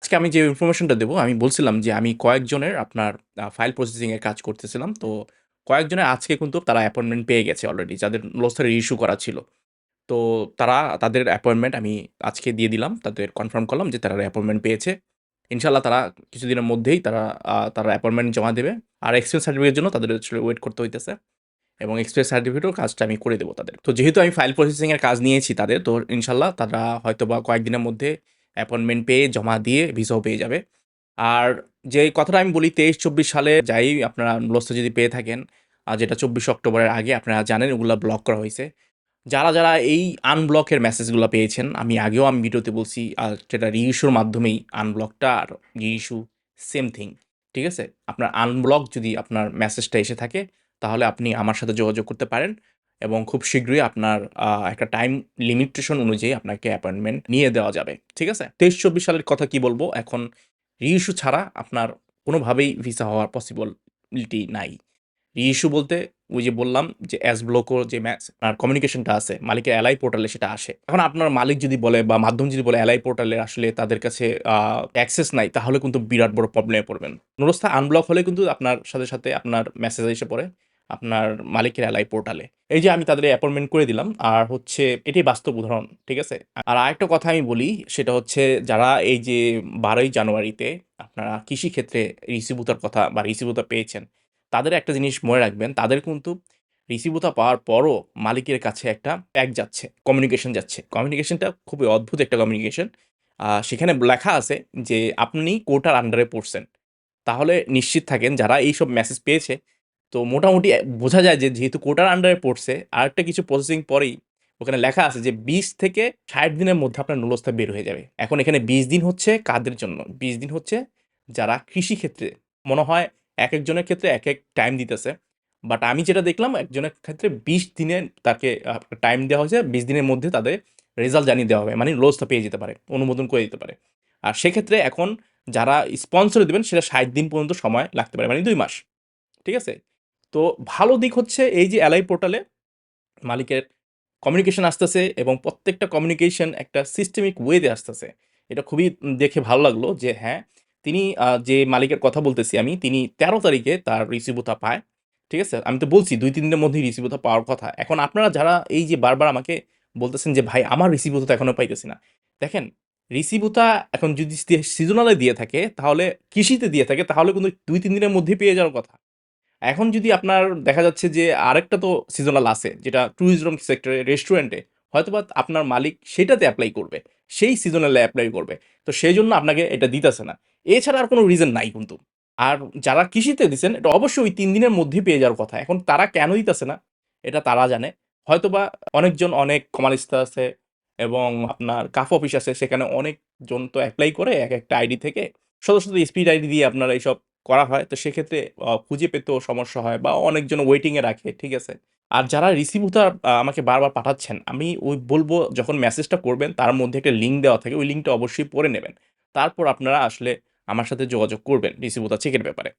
আজকে আমি যে ইনফরমেশনটা দেবো, আমি বলছিলাম যে আমি কয়েকজনের আপনার ফাইল প্রসেসিং এর কাজ করতেছিলাম। তো কয়েকজনের আজকে কিন্তু তারা অ্যাপয়েন্টমেন্ট পেয়ে গেছে অলরেডি যাদের লোসার ইস্যু করা ছিল। তো তারা তাদের অ্যাপয়েন্টমেন্ট আমি আজকে দিয়ে দিলাম। তাদের কনফার্ম করলাম যে তারা অ্যাপয়েন্টমেন্ট পেয়েছে। ইনশাআল্লাহ তারা কিছুদিনের মধ্যেই তারা অ্যাপয়েন্টমেন্ট জমা দেবে। আর এক্সপেরিয়েন্স সার্টিফিকেটের জন্য তাদের আসলে ওয়েট করতে হইতেছে। এবং এক্সপেরিয়েন্স সার্টিফিকেটেও কাজটা আমি করে দেবো তাদের। তো যেহেতু আমি ফাইল প্রসেসিং এর কাজ নিয়েছি তাদের, তো ইনশাআল্লাহ তারা হয়তোবা কয়েকদিনের মধ্যে অ্যাপয়েন্টমেন্ট পেয়ে জমা দিয়ে ভিসাও পেয়ে যাবে। আর যে কথাটা আমি বলি ২৩-২৪ সালে যাই আপনারা নুলস্থ যদি পেয়ে থাকেন, যেটা ২৪ অক্টোবরের আগে আপনারা জানেন ওগুলা ব্লক করা হইছে। যারা এই আনব্লকের মেসেজগুলা পেয়েছেন, আমি আগেও ভিডিওতে বলছি সেটা রিইস্যুর মাধ্যমেই আনব্লকটা আর রিইস্যু সেম থিং। ঠিক আছে? আপনার আনব্লক যদি আপনার মেসেজটা এসে থাকে, তাহলে আপনি আমার সাথে যোগাযোগ করতে পারেন এবং খুব শীঘ্রই আপনার একটা টাইম লিমিটেশন অনুযায়ী আপনাকে অ্যাপয়েন্টমেন্ট নিয়ে দেওয়া যাবে। ঠিক আছে? ২৩-২৪ সালের কথা কি বলব? এখন রিইস্যু ছাড়া আপনার কোনোভাবেই ভিসা হওয়ার পসিবলিটি নাই। রিইস্যু বলতে ওই যে বললাম যে অ্যাসব্লকর যে আর কমিউনিকেশনটা আছে মালিকের এলআই পোর্টালে সেটা আসে। এখন আপনার মালিক যদি বলে বা মাধ্যম যদি বলে এলআই পোর্টালে আসলে তাদের কাছে অ্যাক্সেস নাই তাহলে কিন্তু বিরাট বড় প্রবলেমে পড়বেন। নুরস্থা আনব্লক হলে কিন্তু আপনার সাথে আপনার মেসেজ এসে পড়ে আপনার মালিকের এলআই পোর্টালে। এই যে আমি তাদের অ্যাপয়েন্টমেন্ট করে দিলাম আর হচ্ছে এটাই বাস্তব উদাহরণ। ঠিক আছে? আর আরেকটা কথা আমি বলি সেটা হচ্ছে যারা এই যে ১২ই জানুয়ারিতে আপনারা কৃষিক্ষেত্রে রিসিভুতার কথা বা রিসিভুতা পেয়েছেন তাদের একটা জিনিস মনে রাখবেন, তাদের কিন্তু রিসিভুতা পাওয়ার পরও মালিকের কাছে একটা প্যাক যাচ্ছে, কমিউনিকেশন যাচ্ছে। কমিউনিকেশনটা খুবই অদ্ভুত একটা কমিউনিকেশন। সেখানে লেখা আছে যে আপনি কোটার আন্ডারে পড়ছেন। তাহলে নিশ্চিত থাকেন যারা এইসব মেসেজ পেয়েছে, তো মোটামুটি বোঝা যায় যে যেহেতু কোটার আন্ডারে পড়ছে, আরেকটা কিছু প্রসেসিং পরেই ওখানে লেখা আছে যে ২০ থেকে ৬০ দিনের মধ্যে আপনার নুলস্থা বের হয়ে যাবে। এখন এখানে ২০ দিন হচ্ছে কাদের জন্য? ২০ দিন হচ্ছে যারা কৃষিক্ষেত্রে মনে হয় একেকজনের ক্ষেত্রে একেক টাইম দিতেছে। বাট আমি যেটা দেখলাম একজনের ক্ষেত্রে ২০ দিনে তাকে টাইম দেওয়া হয়েছে। ২০ দিনের মধ্যে তাদের রেজাল্ট জানিয়ে দেওয়া হবে। মানে নুলস্থা পেয়ে যেতে পারে, অনুমোদন করে দিতে পারে। আর সেক্ষেত্রে এখন যারা স্পন্সর দিবেন সেটা ৬০ দিন পর্যন্ত সময় লাগতে পারে। মানে ২ মাস। ঠিক আছে? তো ভালো দিক হচ্ছে এই যে এলআই পোর্টালে মালিকের কমিউনিকেশন আসতেছে এবং প্রত্যেকটা কমিউনিকেশন একটা সিস্টেমিক ওয়েতে আসতেছে। এটা খুবই দেখে ভালো লাগলো যে হ্যাঁ, তিনি যে মালিকের কথা বলতেছি আমি, তিনি ১৩ তারিখে তার রিসিভুতা পায়। ঠিক আছে? আমি তো বলছি ২-৩ দিনের মধ্যেই রিসিভুতা পাওয়ার কথা। এখন আপনারা যারা এই যে বারবার আমাকে বলতেছেন যে, "ভাই আমার রিসিভুতা তো এখনো পাইতেছি না।" দেখেন, রিসিভুতা এখন যদি সিজনাল এ দিয়ে থাকে, তাহলে কৃষিতে দিয়ে থাকে তাহলে কিন্তু ২-৩ দিনের মধ্যেই পেয়ে যাওয়ার কথা। এখন যদি আপনার দেখা যাচ্ছে যে আরেকটা তো সিজনাল আছে যেটা ট্যুরিজম সেক্টরে রেস্টুরেন্টে হয়তোবা আপনার মালিক সেটাতে এপ্লাই করবে। সেই সিজনালে এপ্লাই করবে। তো সেজন্য আপনাকে এটা দিতেছে না। এছাড়া আর কোনো রিজন নাই কিন্তু। আর যারা কৃষিতে দিছেন এটা অবশ্যই ওই ৩ দিনের মধ্যেই পেয়ে যাওয়ার কথা। এখন তারা কেন দিতেছে না? এটা তারা জানে। হয়তোবা অনেকজন অনেক কমালিস্তা আছে এবং আপনার কাফ অফিস আছে সেখানে অনেকজন তো এপ্লাই করে একেকটা আইডি থেকে। শত স্পিড আইডি দিয়ে আপনার এইসব করা হয়। তো সেক্ষেত্রে খুঁজে পেতেও সমস্যা হয় বা অনেকজন ওয়েটিং এ রাখে। ঠিক আছে? আর যারা রিসিভুতা আমাকে বারবার পাঠাচ্ছেন, আমি ওই বলব যখন মেসেজটা করবেন তার মধ্যে একটা লিঙ্ক দেওয়া থাকে। ওই লিঙ্কটা অবশ্যই পড়ে নেবেন। তারপর আপনারা আসলে আমার সাথে যোগাযোগ করবেন রিসিভুতা চেকের ব্যাপারে।